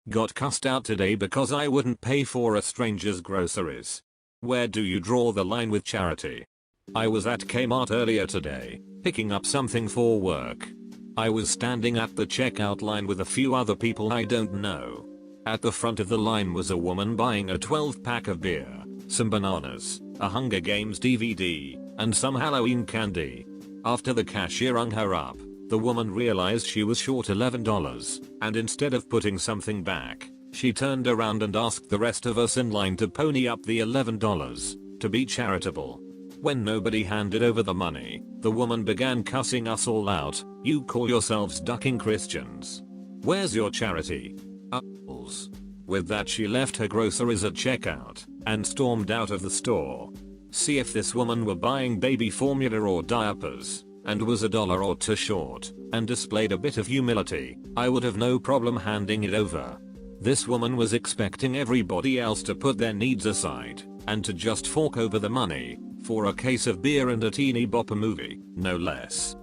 Got cussed out today because I wouldn't pay for a stranger's groceries. Where do you draw the line with charity? I was at Kmart earlier today, picking up something for work. I was standing at the checkout line with a few other people I don't know. At the front of the line was a woman buying a 12-pack of beer, some bananas, a Hunger Games DVD, and some Halloween candy. After the cashier rung her up, the woman realized she was short $11, and instead of putting something back, she turned around and asked the rest of us in line to pony up the $11 to be charitable. When nobody handed over the money, the woman began cussing us all out. You call yourselves ducking Christians. Where's your charity? Apples. With that she left her groceries at checkout and stormed out of the store. See, if this woman were buying baby formula or diapers and was $1 or $2 short and displayed a bit of humility, I would have no problem handing it over. This woman was expecting everybody else to put their needs aside and to just fork over the money for a case of beer and a teeny bopper movie, no less.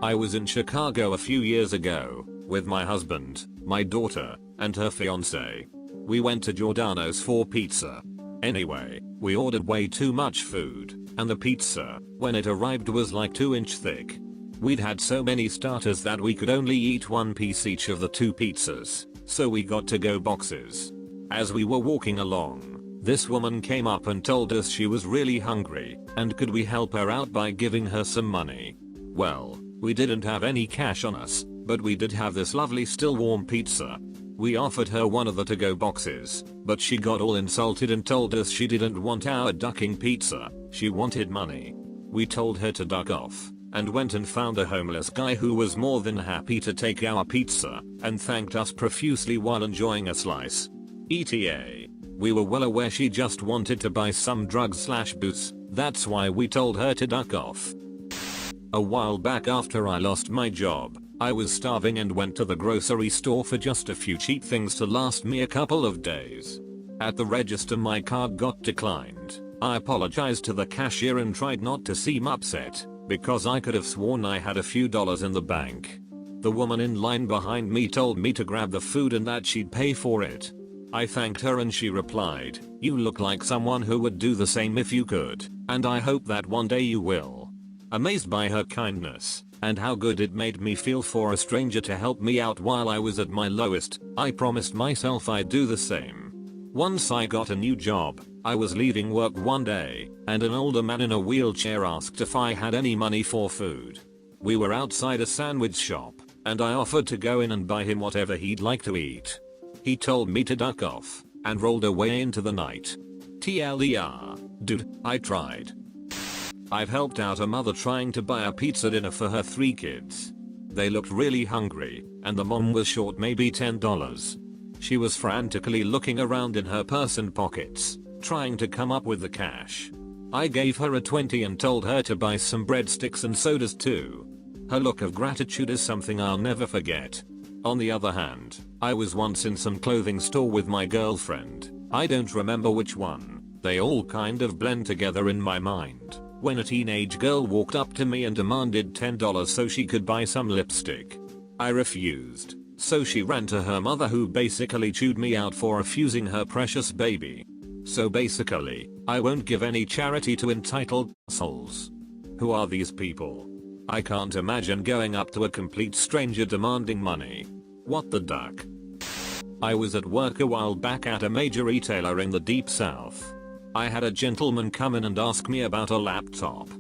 I was in Chicago a few years ago with my husband, my daughter, and her fiance. We went to Giordano's for pizza. Anyway, we ordered way too much food, and the pizza, when it arrived, was like 2-inch thick. We'd had so many starters that we could only eat one piece each of the 2 pizzas, so we got to-go boxes. As we were walking along, this woman came up and told us she was really hungry, and could we help her out by giving her some money. Well, we didn't have any cash on us, but we did have this lovely still warm pizza. We offered her one of the to-go boxes, but she got all insulted and told us she didn't want our ducking pizza, she wanted money. We told her to duck off, and went and found a homeless guy who was more than happy to take our pizza, and thanked us profusely while enjoying a slice. ETA. We were well aware she just wanted to buy some drugs/booze, that's why we told her to duck off. A while back, after I lost my job, I was starving and went to the grocery store for just a few cheap things to last me a couple of days. At the register my card got declined. I apologized to the cashier and tried not to seem upset, because I could have sworn I had a few dollars in the bank. The woman in line behind me told me to grab the food and that she'd pay for it. I thanked her and she replied, "You look like someone who would do the same if you could, and I hope that one day you will." Amazed by her kindness and how good it made me feel for a stranger to help me out while I was at my lowest, I promised myself I'd do the same. Once I got a new job, I was leaving work one day, and an older man in a wheelchair asked if I had any money for food. We were outside a sandwich shop, and I offered to go in and buy him whatever he'd like to eat. He told me to duck off, and rolled away into the night. TLDR, dude, I tried. I've helped out a mother trying to buy a pizza dinner for her 3 kids. They looked really hungry, and the mom was short maybe $10. She was frantically looking around in her purse and pockets, trying to come up with the cash. I gave her a 20 and told her to buy some breadsticks and sodas too. Her look of gratitude is something I'll never forget. On the other hand, I was once in some clothing store with my girlfriend. I don't remember which one. They all kind of blend together in my mind. When a teenage girl walked up to me and demanded $10 so she could buy some lipstick. I refused, so she ran to her mother, who basically chewed me out for refusing her precious baby. So basically, I won't give any charity to entitled souls. Who are these people? I can't imagine going up to a complete stranger demanding money. What the duck? I was at work a while back at a major retailer in the deep south. I had a gentleman come in and ask me about a laptop.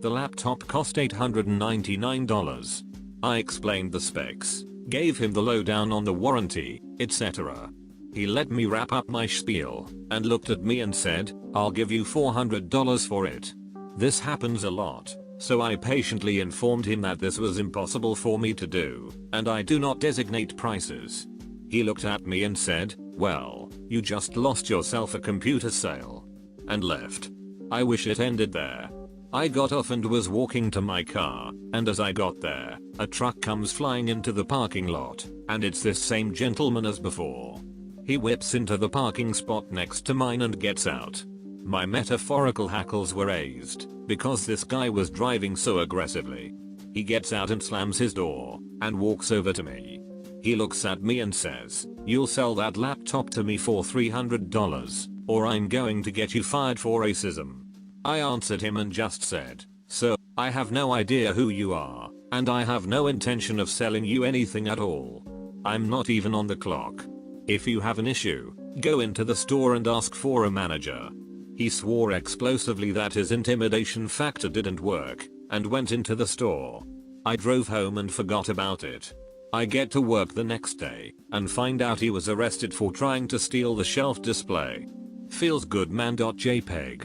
The laptop cost $899. I explained the specs, gave him the lowdown on the warranty, etc. He let me wrap up my spiel, and looked at me and said, "I'll give you $400 for it." This happens a lot, so I patiently informed him that this was impossible for me to do, and I do not designate prices. He looked at me and said, "Well, you just lost yourself a computer sale," and left. I wish it ended there. I got off and was walking to my car, and as I got there, a truck comes flying into the parking lot, and it's this same gentleman as before. He whips into the parking spot next to mine and gets out. My metaphorical hackles were raised, because this guy was driving so aggressively. He gets out and slams his door, and walks over to me. He looks at me and says, "You'll sell that laptop to me for $300 or I'm going to get you fired for racism." I answered him and just said, "Sir, I have no idea who you are, and I have no intention of selling you anything at all. I'm not even on the clock. If you have an issue, go into the store and ask for a manager." He swore explosively that his intimidation factor didn't work and went into the store. I drove home and forgot about it. I get to work the next day and find out he was arrested for trying to steal the shelf display. Feels good man.jpg.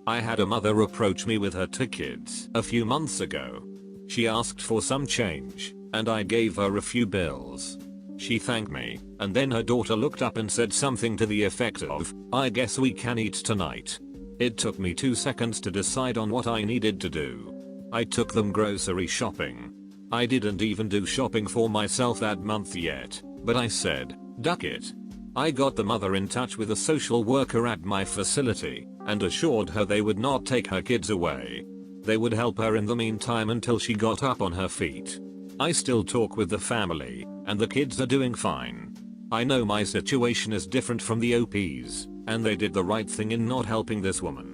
I had a mother approach me with her two kids a few months ago. She asked for some change and I gave her a few bills. She thanked me and then her daughter looked up and said something to the effect of, "I guess we can eat tonight." It took me 2 seconds to decide on what I needed to do. I took them grocery shopping. I didn't even do shopping for myself that month yet, but I said, "Duck it." I got the mother in touch with a social worker at my facility and assured her they would not take her kids away. They would help her in the meantime until she got up on her feet. I still talk with the family and the kids are doing fine. I know my situation is different from the OP's and they did the right thing in not helping this woman.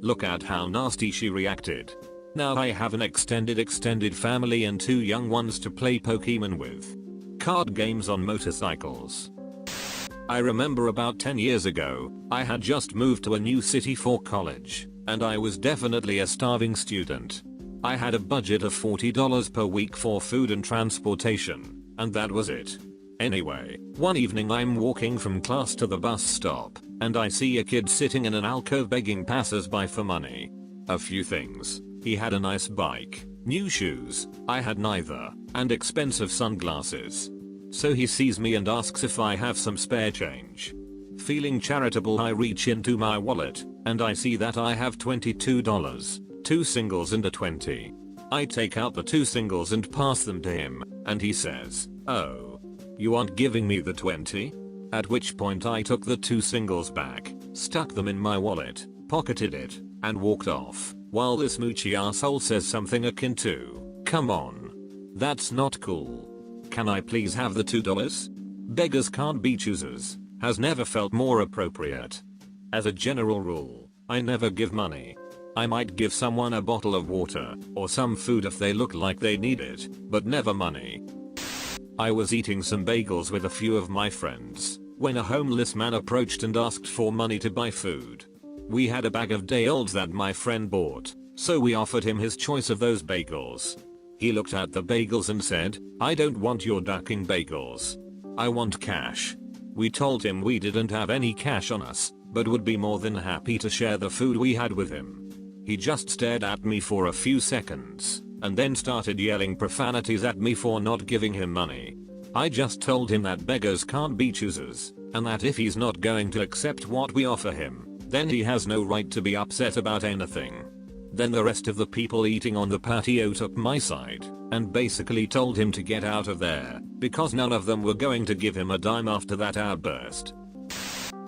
Look at how nasty she reacted. Now I have an extended family and 2 young ones to play Pokemon with. Card games on motorcycles. I remember about 10 years ago, I had just moved to a new city for college, and I was definitely a starving student. I had a budget of $40 per week for food and transportation, and that was it. Anyway, one evening I'm walking from class to the bus stop, and I see a kid sitting in an alcove begging passers-by for money. A few things. He had a nice bike, new shoes, I had neither, and expensive sunglasses. So he sees me and asks if I have some spare change. Feeling charitable, I reach into my wallet, and I see that I have $22, 2 singles and a 20. I take out the 2 singles and pass them to him, and he says, "Oh, you aren't giving me the 20? At which point I took the 2 singles back, stuck them in my wallet, pocketed it, and walked off, while this moochy asshole says something akin to, "Come on. That's not cool. Can I please have the $2? Beggars can't be choosers," has never felt more appropriate. As a general rule, I never give money. I might give someone a bottle of water or some food if they look like they need it, but never money. I was eating some bagels with a few of my friends when a homeless man approached and asked for money to buy food. We had a bag of day-olds that my friend bought, so we offered him his choice of those bagels. He looked at the bagels and said, "I don't want your ducking bagels. I want cash." We told him we didn't have any cash on us, but would be more than happy to share the food we had with him. He just stared at me for a few seconds, and then started yelling profanities at me for not giving him money. I just told him that beggars can't be choosers, and that if he's not going to accept what we offer him, then he has no right to be upset about anything. Then the rest of the people eating on the patio took my side and basically told him to get out of there because none of them were going to give him a dime after that outburst.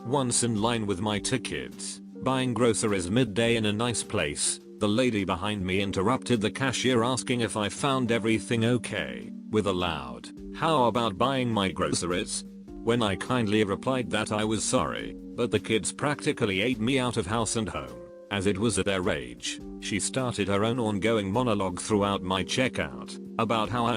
Once in line with my 2 kids, buying groceries midday in a nice place, the lady behind me interrupted the cashier asking if I found everything okay, with a loud, "How about buying my groceries?" When I kindly replied that I was sorry, but the kids practically ate me out of house and home, as it was at their age, she started her own ongoing monologue throughout my checkout about how I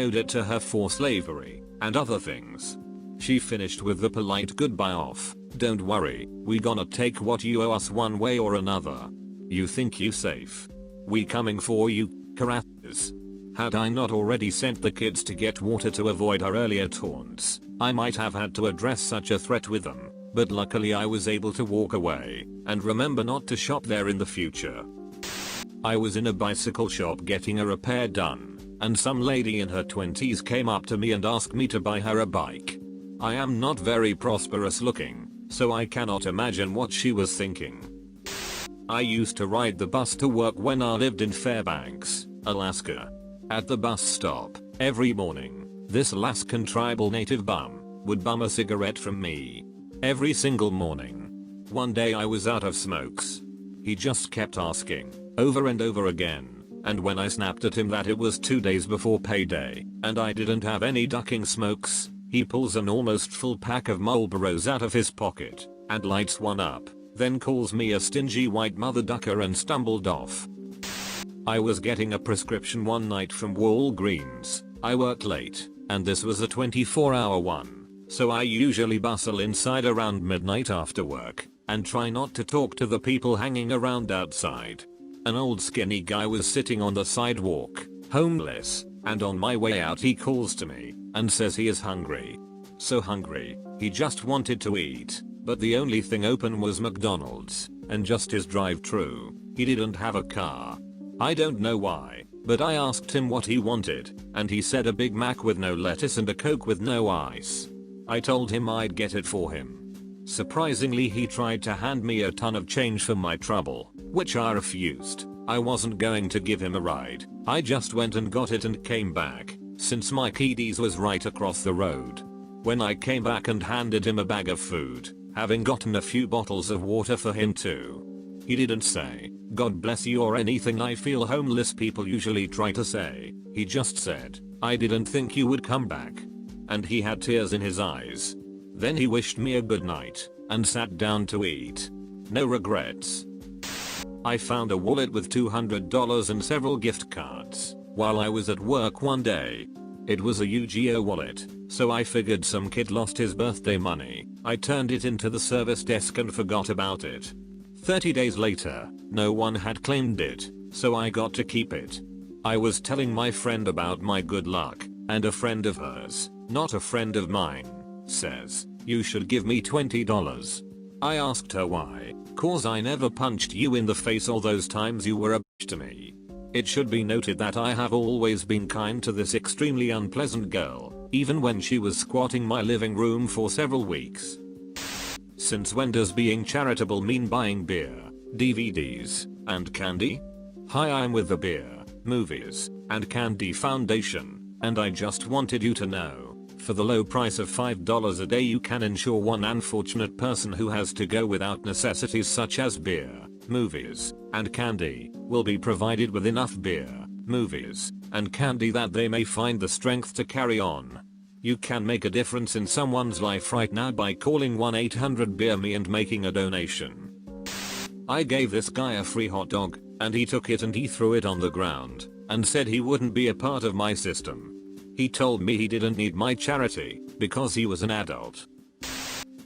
owed it to her for slavery, and other things. She finished with the polite goodbye of, "Don't worry, we gonna take what you owe us one way or another. You think you safe? We coming for you, carathers." Had I not already sent the kids to get water to avoid her earlier taunts, I might have had to address such a threat with them, but luckily I was able to walk away and remember not to shop there in the future. I was in a bicycle shop getting a repair done, and some lady in her 20s came up to me and asked me to buy her a bike. I am not very prosperous looking, so I cannot imagine what she was thinking. I used to ride the bus to work when I lived in Fairbanks, Alaska. At the bus stop, every morning, this Alaskan tribal native bum would bum a cigarette from me. Every single morning. One day I was out of smokes. He just kept asking, over and over again, and when I snapped at him that it was 2 days before payday and I didn't have any ducking smokes, he pulls an almost full pack of Marlboros out of his pocket and lights one up, then calls me a stingy white mother ducker and stumbled off. I was getting a prescription one night from Walgreens. I worked late, and this was a 24-hour one, so I usually bustle inside around midnight after work and try not to talk to the people hanging around outside. An old skinny guy was sitting on the sidewalk, homeless, and on my way out he calls to me and says he is hungry. So hungry, he just wanted to eat, but the only thing open was McDonald's, and just his drive-thru. He didn't have a car. I don't know why, but I asked him what he wanted, and he said a Big Mac with no lettuce and a Coke with no ice. I told him I'd get it for him. Surprisingly, he tried to hand me a ton of change for my trouble, which I refused. I wasn't going to give him a ride. I just went and got it and came back, since my kiddies was right across the road. When I came back and handed him a bag of food, having gotten a few bottles of water for him too, he didn't say, "God bless you" or anything I feel homeless people usually try to say. He just said, "I didn't think you would come back." And he had tears in his eyes. Then he wished me a good night and sat down to eat. No regrets. I found a wallet with $200 and several gift cards while I was at work one day. It was a Yu-Gi-Oh wallet, so I figured some kid lost his birthday money. I turned it into the service desk and forgot about it. 30 days later, no one had claimed it, so I got to keep it. I was telling my friend about my good luck, and a friend of hers, not a friend of mine, says, "You should give me $20. I asked her why. "'Cause I never punched you in the face all those times you were a bitch to me." It should be noted that I have always been kind to this extremely unpleasant girl, even when she was squatting my living room for several weeks. Since when does being charitable mean buying beer, DVDs, and candy? Hi, I'm with the Beer, Movies, and Candy Foundation, and I just wanted you to know, for the low price of $5 a day you can ensure one unfortunate person who has to go without necessities such as beer, movies, and candy will be provided with enough beer, movies, and candy that they may find the strength to carry on. You can make a difference in someone's life right now by calling 1-800-BEER-ME and making a donation. I gave this guy a free hot dog, and he took it and he threw it on the ground, and said he wouldn't be a part of my system. He told me he didn't need my charity, because he was an adult.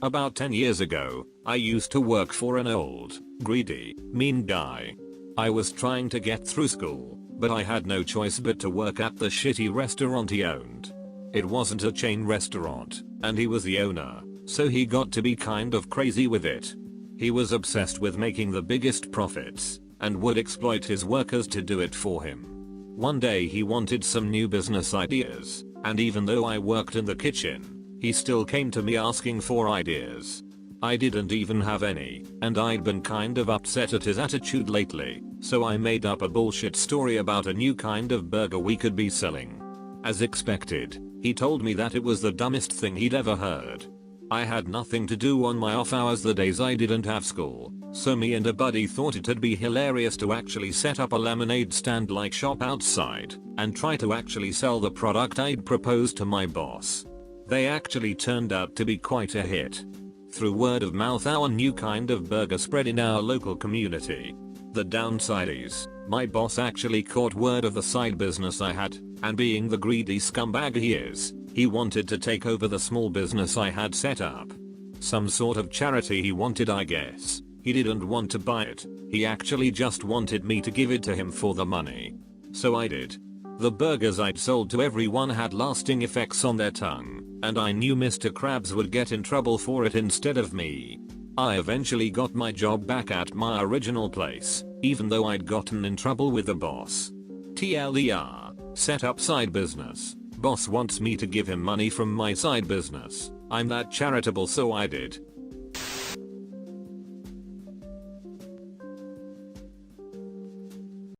About 10 years ago, I used to work for an old, greedy, mean guy. I was trying to get through school, but I had no choice but to work at the shitty restaurant he owned. It wasn't a chain restaurant, and he was the owner, so he got to be kind of crazy with it. He was obsessed with making the biggest profits, and would exploit his workers to do it for him. One day he wanted some new business ideas, and even though I worked in the kitchen, he still came to me asking for ideas. I didn't even have any, and I'd been kind of upset at his attitude lately, so I made up a bullshit story about a new kind of burger we could be selling. As expected, he told me that it was the dumbest thing he'd ever heard. I had nothing to do on my off hours the days I didn't have school, so me and a buddy thought it'd be hilarious to actually set up a lemonade stand like shop outside and try to actually sell the product I'd proposed to my boss. They actually turned out to be quite a hit. Through word of mouth, our new kind of burger spread in our local community. The downside is, my boss actually caught word of the side business I had, and being the greedy scumbag he is, he wanted to take over the small business I had set up. Some sort of charity he wanted, I guess. He didn't want to buy it, he actually just wanted me to give it to him for the money. So I did. The burgers I'd sold to everyone had lasting effects on their tongue, and I knew Mr. Krabs would get in trouble for it instead of me. I eventually got my job back at my original place, even though I'd gotten in trouble with the boss. TLDR, set up side business. Boss wants me to give him money from my side business. I'm that charitable, so I did.